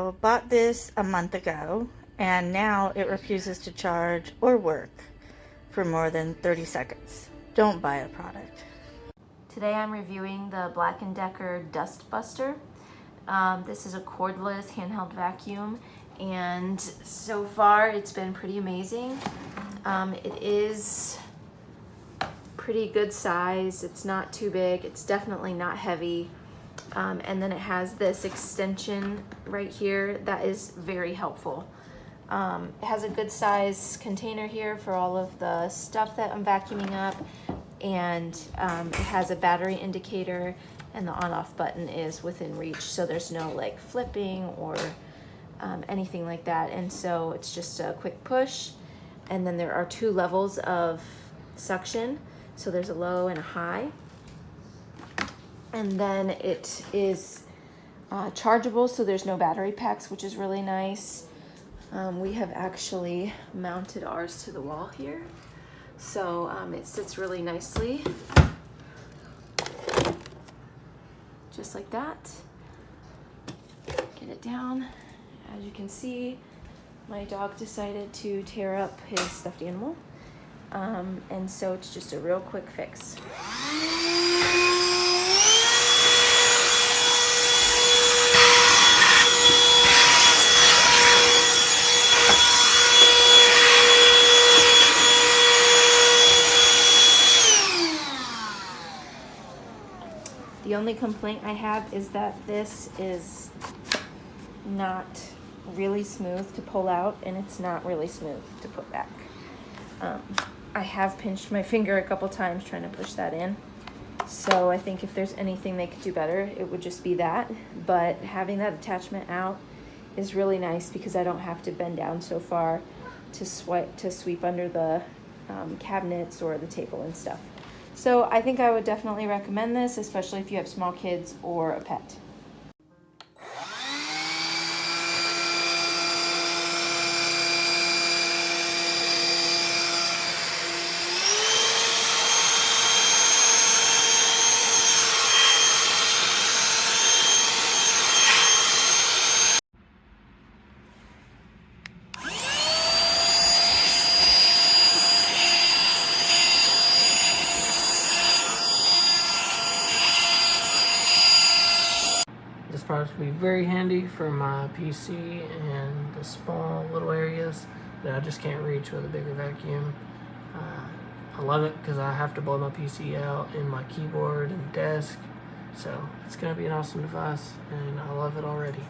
So bought this a month ago, and now it refuses to charge or work for more than 30 seconds. Don't buy a product. Today I'm reviewing the BLACK+DECKER Dusbuster. This is a cordless handheld vacuum, and so far it's been pretty amazing. It is pretty good size. It's not too big. It's definitely not heavy. And then it has this extension right here that is very helpful. It has a good size container here for all of the stuff that I'm vacuuming up, and it has a battery indicator, and the on-off button is within reach, so there's no like flipping or anything like that. And so it's just a quick push, and then there are 2 levels of suction, so there's a low and a high. And then it is chargeable, so there's no battery packs, which is really nice. We have actually mounted ours to the wall here, so it sits really nicely, just like that. Get it down. As you can see, my dog decided to tear up his stuffed animal, and so it's just a real quick fix. The only complaint I have is that this is not really smooth to pull out, and it's not really smooth to put back. I have pinched my finger a couple times trying to push that in, so I think if there's anything they could do better, it would just be that. But having that attachment out is really nice because I don't have to bend down so far to sweep under the cabinets or the table and stuff. So I think I would definitely recommend this, especially if you have small kids or a pet. This product will be very handy for my PC and the small little areas that I just can't reach with a bigger vacuum. I love it because I have to blow my PC out and my keyboard and desk, so it's going to be an awesome device, and I love it already.